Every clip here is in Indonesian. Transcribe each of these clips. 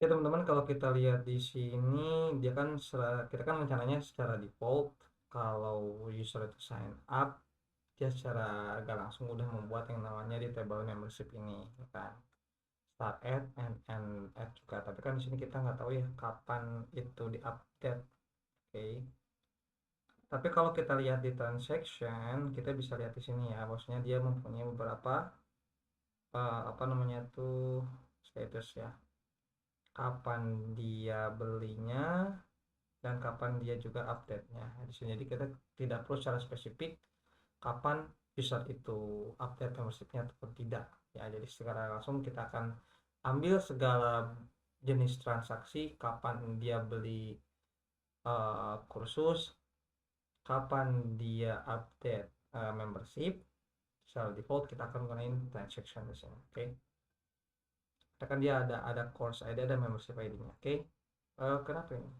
Ya teman-teman, kalau kita lihat di sini dia kan kita kan rencananya secara default kalau user itu sign up dia secara gak langsung udah membuat yang namanya di table membership ini, ya kan? Start at and end at juga. Tapi kan di sini kita nggak tahu ya kapan itu diupdate. Oke. Tapi kalau kita lihat di transaction, kita bisa lihat di sini ya, bosnya dia mempunyai beberapa apa namanya tuh status ya. Kapan dia belinya dan kapan dia juga update-nya. Di sini jadi kita tidak perlu secara spesifik kapan user itu update membership-nya ataupun tidak. Ya, jadi secara langsung kita akan ambil segala jenis transaksi, kapan dia beli kursus, kapan dia update membership. Secara default kita akan gunain transaction di sini. Oke. Kita kan dia ada course ID, ada membership ID-nya. Oke. Kenapa ini?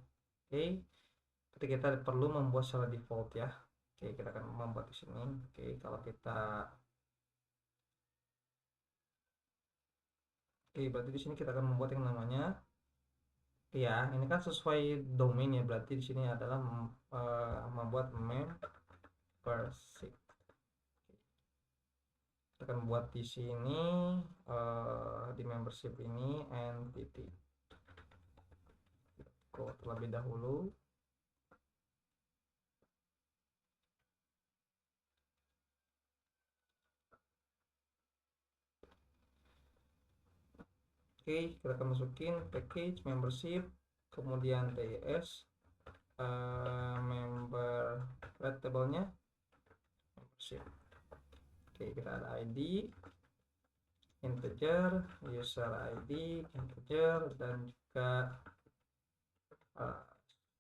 Oke. Jadi kita perlu membuat secara default ya. Oke, kita akan membuat di sini. Oke, kalau kita Oke, berarti di sini kita akan membuat yang namanya ya, ini kan sesuai domain ya. Berarti di sini adalah membuat membership. Kita akan membuat di sini di membership ini entity code terlebih dahulu. Oke, kita akan masukin package membership, kemudian TS member red table-nya membership. Oke, kita ada ID integer, user ID integer, dan juga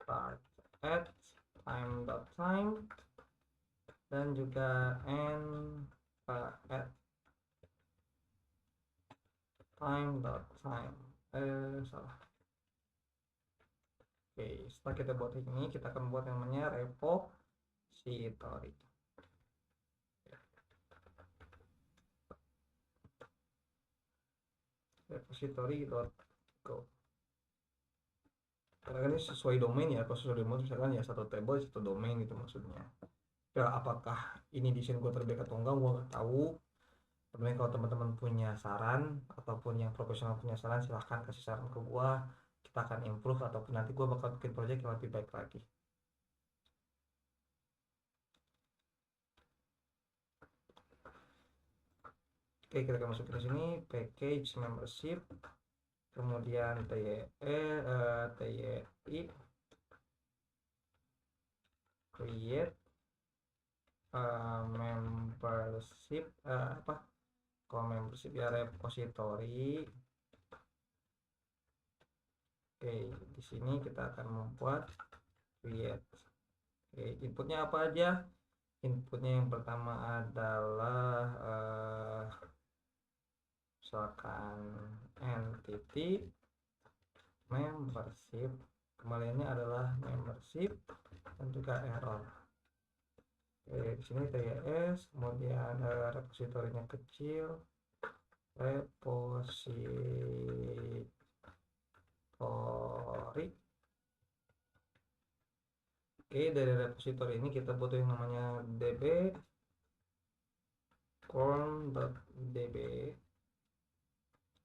start at time dan juga end at time. Salah. Oke, setelah kita buat ini, kita akan buat yang namanya repository. Repository.go. Karena ini sesuai domain ya, kalau sesuai domain misalkan ya satu table satu domain gitu maksudnya. Ya, apakah ini desain gue terbaik atau enggak gue nggak tahu. Tapi kalau teman-teman punya saran ataupun yang profesional punya saran, silahkan kasih saran ke gue. Kita akan improve ataupun nanti gue bakal bikin project yang lebih baik lagi. Oke, kita akan masuk ke sini package membership, kemudian TYI create membership apa? Kalau membership ya repository. Oke, di sini kita akan membuat create. Oke, inputnya apa aja? Inputnya yang pertama adalah misalkan entity membership, kembaliannya adalah membership dan juga error. Oke, di sini TS, kemudian repositorinya kecil, repositori. Oke, dari repositori ini kita butuh yang namanya db form.db.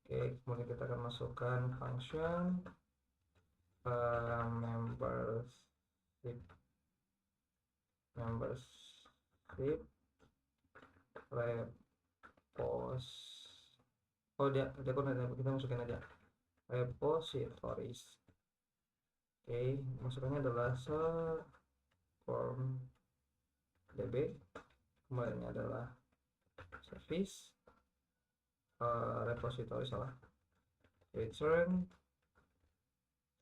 Oke, kemudian kita akan masukkan function membership repos oh dia kok ada, kita masukin aja repositories. Oke, masukannya adalah form db, kemudian adalah service repository salah return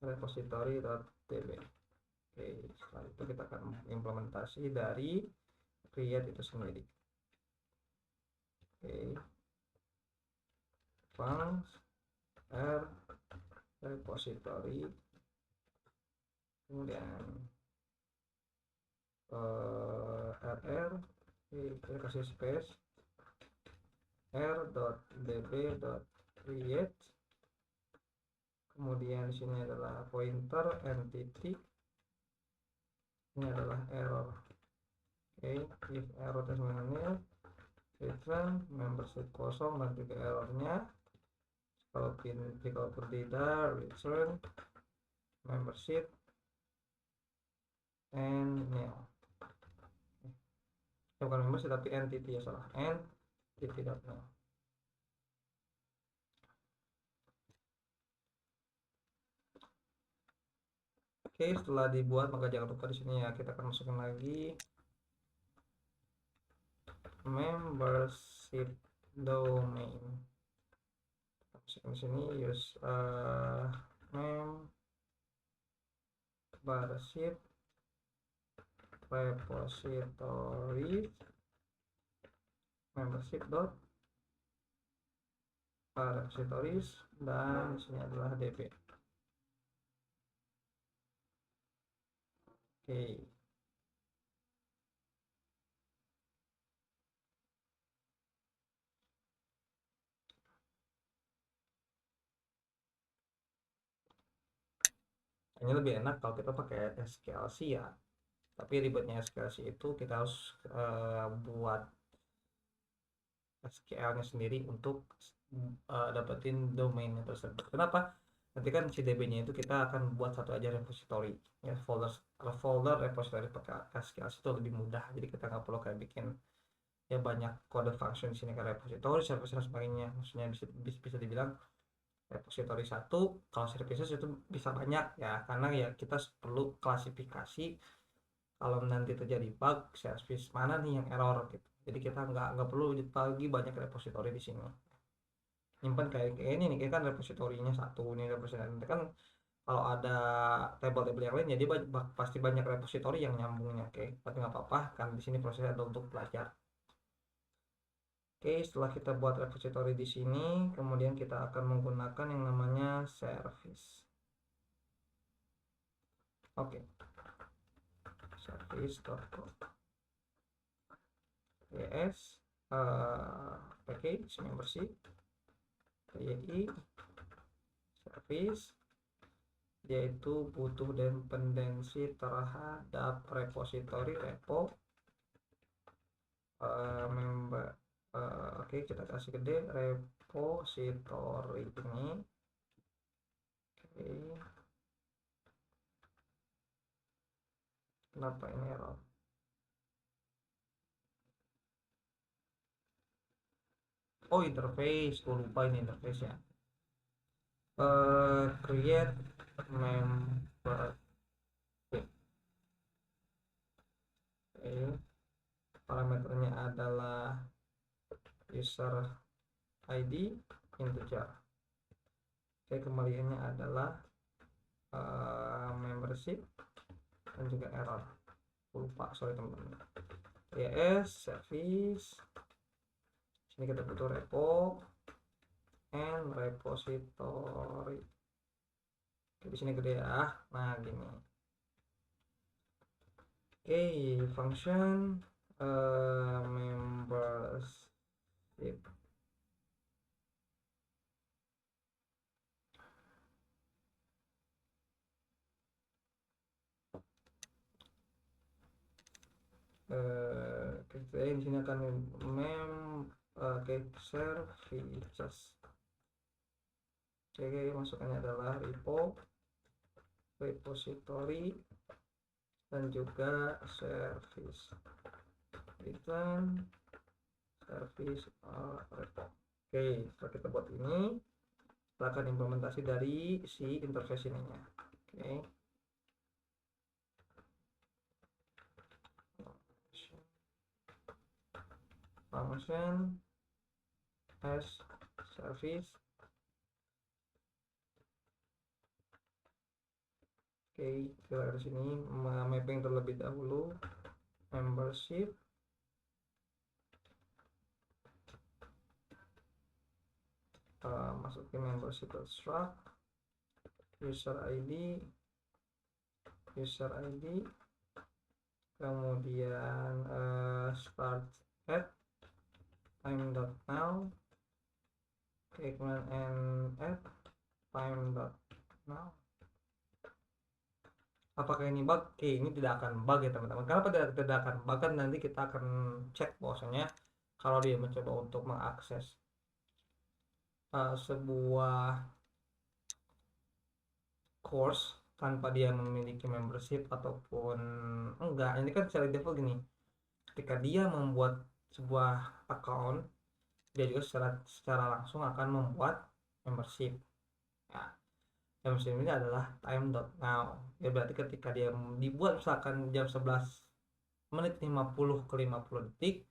repository.db. Oke, setelah itu kita akan implementasi dari create itu sendiri. Oke, funcs r repository, kemudian rr, kita kasih space r.db.create, kemudian di sini adalah pointer entity, ini adalah error. Oke, if error testimonial return membership kosong dan juga errornya. Kalau tidak return membership and nil. Bukan membership tapi entity ya, salah, entity.nil. Oke, setelah dibuat maka jangan lupa di sini ya kita akan masukkan lagi membership domain. Masukkan di sini use membership repository membership dot repositories, dan di sini adalah db. Oke. Ini lebih enak kalau kita pakai SQLC ya. Tapi ribetnya SQLC itu kita harus buat SQL-nya sendiri untuk dapetin domainnya tersebut. Kenapa? Nanti kan si DB-nya itu kita akan buat satu aja repository ya, folder repository pakai SQL itu lebih mudah. Jadi kita nggak perlu kayak bikin ya banyak kode function di sini ke repository, service dan sebagainya. Maksudnya bisa dibilang repository satu, kalau services itu bisa banyak ya, karena ya kita perlu klasifikasi kalau nanti terjadi bug service mana nih yang error gitu. Jadi kita nggak perlu lagi banyak repository di sini. Nyimpan kayak ini nih, kayak kan repositorinya satu nih, repository kan kalau ada table-table yang lain jadi pasti banyak repository yang nyambungnya. Oke, tapi nggak apa-apa kan, di sini prosesnya ada untuk belajar. Oke, setelah kita buat repository di sini, kemudian kita akan menggunakan yang namanya service. Oke, service.code ps package membership PYI service, yaitu butuh dependensi terhadap repository repo member. Oke, kita kasih gede repository ini. Oke, kenapa ini error? Oh, interface, gue lupa ini interface ya. Create member. Oke, parameternya adalah user ID integer. Oke, kembaliannya adalah membership dan juga error. Lupa, sorry teman-teman. Yes, service. Sini kita butuh repo and repository. Oke, di sini gede ya. Nah, gini. Oke, function membership. Kita di sini akan services. Oke, masukannya adalah repository dan juga service. Return service repo. Oke, setelah kita buat ini, kita akan implementasi dari si interface ininya. Oke. Function as service. Oke, kita dari sini mapping terlebih dahulu membership. Masukin membership struct user ID, kemudian start at time.now, kemudian end at time.now. Nah, apakah ini bug? Oke, ini tidak akan bug ya teman-teman. Kenapa tidak akan bug? Kan nanti kita akan cek bahwasanya kalau dia mencoba untuk mengakses sebuah course tanpa dia memiliki membership ataupun enggak, ini kan secara default gini, ketika dia membuat sebuah account, dia juga secara langsung akan membuat membership. Nah, membership ini adalah time.now ya, berarti ketika dia dibuat misalkan jam 11 menit 50 ke 50 detik,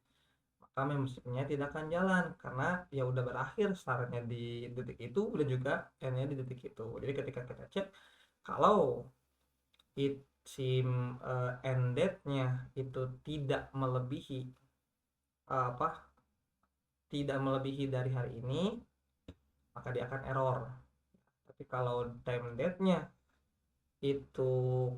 maka membershipnya tidak akan jalan karena ya udah berakhir, startnya di detik itu udah juga endnya di detik itu. Jadi ketika kita cek kalau it sim end date-nya itu tidak melebihi apa tidak melebihi dari hari ini, maka dia akan error. Tapi kalau time date-nya itu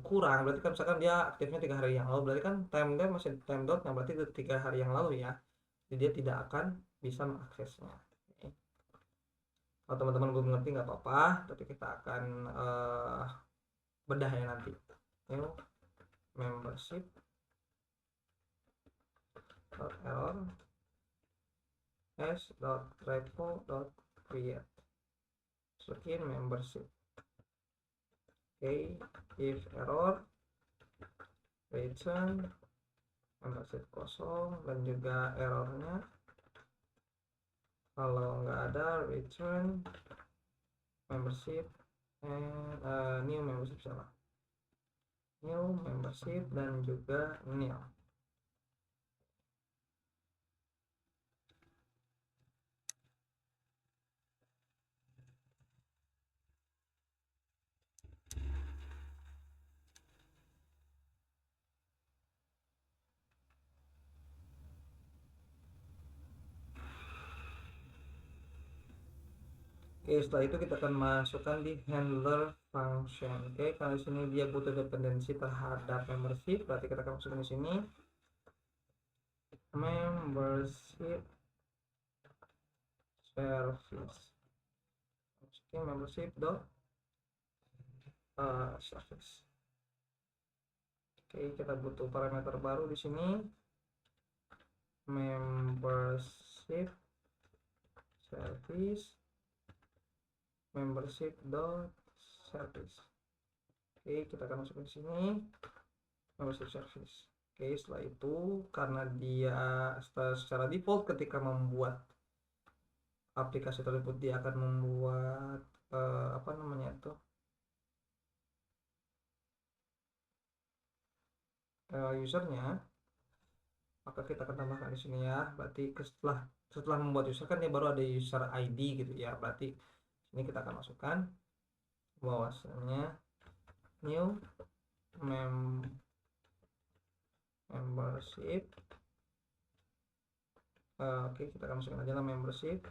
kurang, berarti kan misalkan dia aktifnya 3 hari yang lalu, berarti kan time date masih time date yang berarti 3 hari yang lalu ya, jadi dia tidak akan bisa mengaksesnya. Oke. Kalau teman-teman belum mengerti nggak apa-apa, tapi kita akan bedah ya nanti. New membership error s.repo.create masukin membership. Oke, if error return membership kosong, dan juga errornya kalau nggak ada return membership and new membership, salah, new membership dan juga nil. Oke, setelah itu kita akan masukkan di handler function. Oke, kalau di sini dia butuh dependensi terhadap membership, berarti kita akan masukkan di sini membership service. Masukin membership dot service. Oke, kita butuh parameter baru di sini, membership service membership dot service. Oke, kita akan masukkan di sini membership service. Oke, setelah itu karena dia secara default ketika membuat aplikasi tersebut dia akan membuat apa namanya itu usernya, maka kita akan tambahkan di sini ya. Berarti setelah membuat user kan dia baru ada user ID gitu ya, berarti ini kita akan masukkan bahwasanya new membership. Oke, kita akan masukkan aja nama membership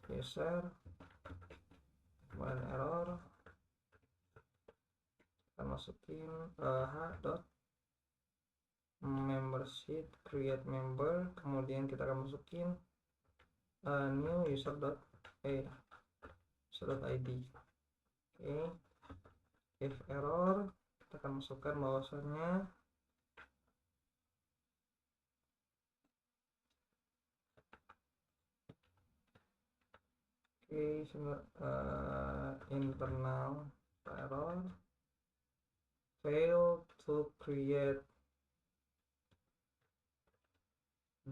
user when error, kita masukin h membership create member, kemudian kita akan masukin new user.id. Oke, if error kita akan masukkan bahwasannya internal error fail to create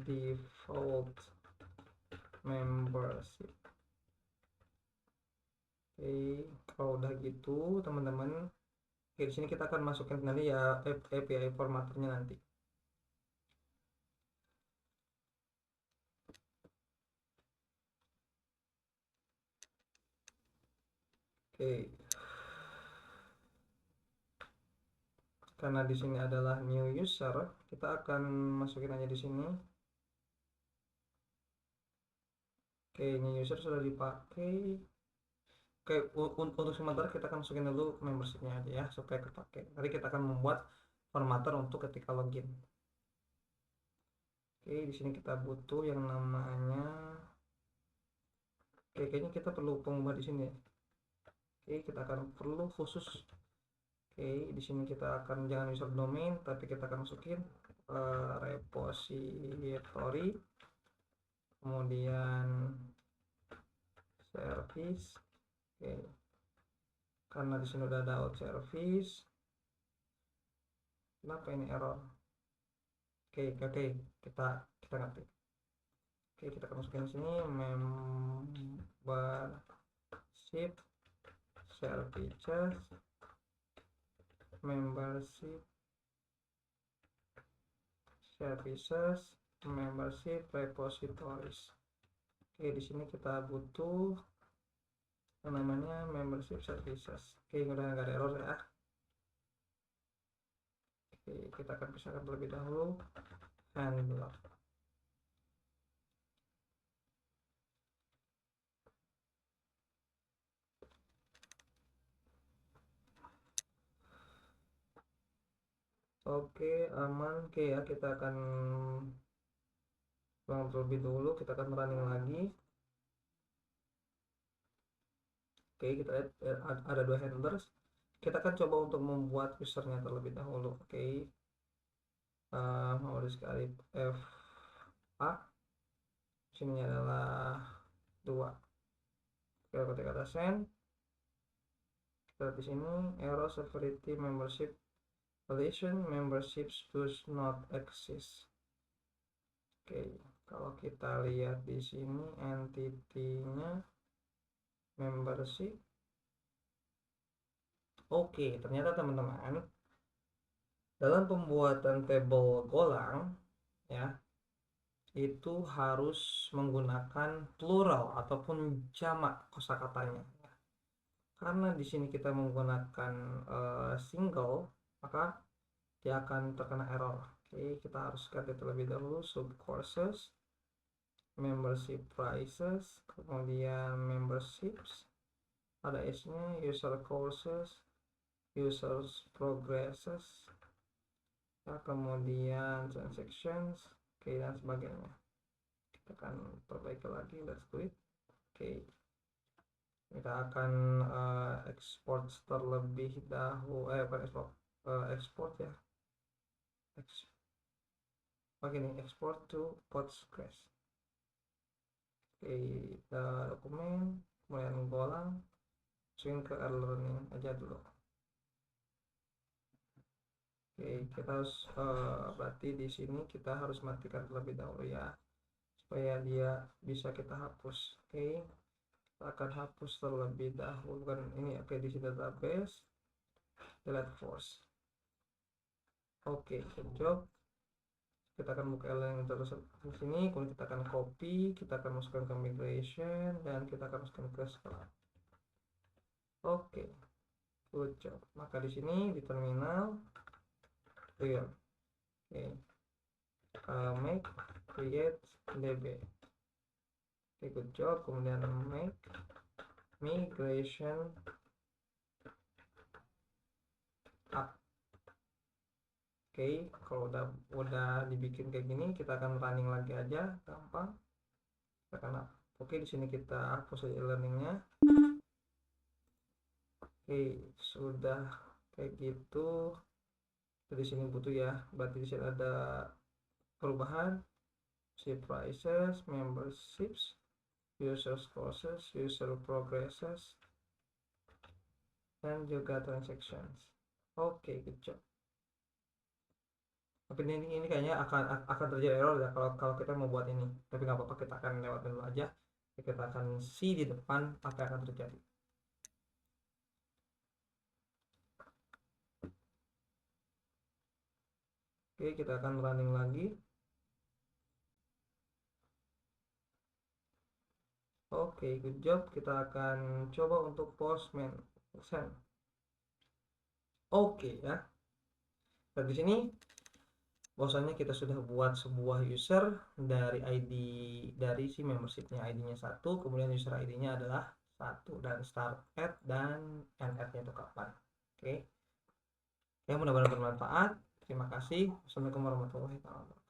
default membership. Oke, kalau udah gitu teman-teman, di sini kita akan masukkan nanti ya API formatternya nanti. Oke, karena di sini adalah new user, kita akan masukin aja di sini. Oke, new user sudah dipakai. Oke, untuk sementara kita akan masukin dulu membershipnya aja ya supaya kepake. Nanti kita akan membuat formatter untuk ketika login. Oke, di sini kita butuh yang namanya kayaknya kita perlu pengubah di sini ya. Oke, kita akan perlu khusus. Oke, di sini kita akan jangan user domain, tapi kita akan masukin repository, kemudian service. Oke, karena di sini udah ada out service. Kenapa ini error? Oke, kita ngerti. Oke, kita akan masukin di sini membership services, membership services, membership repositories. Oke, di sini kita butuh yang namanya membership services. Oke, udah nggak ada error ya. Oke, kita akan pisahkan terlebih dahulu handler. Oke, aman. Oke ya, kita akan ulang terlebih dahulu, kita akan running lagi. Oke, kita lihat ada 2 handlers. Kita akan coba untuk membuat usernya terlebih dahulu. Oke, mau sekali FA, sini adalah 2. Oke, ketik kata send, kita di sini error severity membership relation memberships does not exist. Oke, kalau kita lihat di sini entity-nya membership. Oke, ternyata teman-teman dalam pembuatan tabel golang ya, itu harus menggunakan plural ataupun jamak kosakatanya ya. Karena di sini kita menggunakan single, maka dia akan terkena error. Oke, kita harus ganti terlebih dahulu sub courses, membership prices, kemudian memberships, ada S-nya, user courses, users progresses, ya, kemudian transactions, oke, dan sebagainya. Kita akan perbaiki lagi, let's do it. Oke, kita akan export terlebih dahulu, bukan export ya, begini, export to Postgres. Oke, kita dokumen, kemudian golang, swing ke learning aja dulu. Oke, kita harus berarti di sini kita harus matikan terlebih dahulu ya, supaya dia bisa kita hapus. Oke, kita akan hapus terlebih dahulu, kan ini. Oke, di sini database, delete force. Oke, good job. Kita akan buka yang terus di sini, kemudian kita akan copy, kita akan masukkan ke migration, dan kita akan masukkan ke scala. Oke, good job. Maka di sini di terminal clear. Oke, make create db. Oke, good job. Kemudian make migration up. Oke, kalau udah dibikin kayak gini, kita akan running lagi aja, gampang. Kita akan oke, di sini kita hapus saja learningnya. Oke, sudah kayak gitu. Di sini butuh ya, berarti di sini ada perubahan, see prices, memberships, user courses, user progresses, dan juga transactions. Oke, good job. Tapi ini kayaknya akan terjadi error ya kalau kita mau buat ini. Tapi nggak apa-apa, kita akan lewatin dulu aja. Kita akan see di depan apa yang akan terjadi. Oke, kita akan running lagi. Oke, good job. Kita akan coba untuk postman send. Oke ya. Dan di sini bahwasanya kita sudah buat sebuah user dari ID dari si membershipnya, ID-nya 1, kemudian user ID-nya adalah 1, dan start at dan end at-nya itu kapan. Oke. Ya, mudah-mudahan bermanfaat. Terima kasih. Assalamualaikum warahmatullahi wabarakatuh.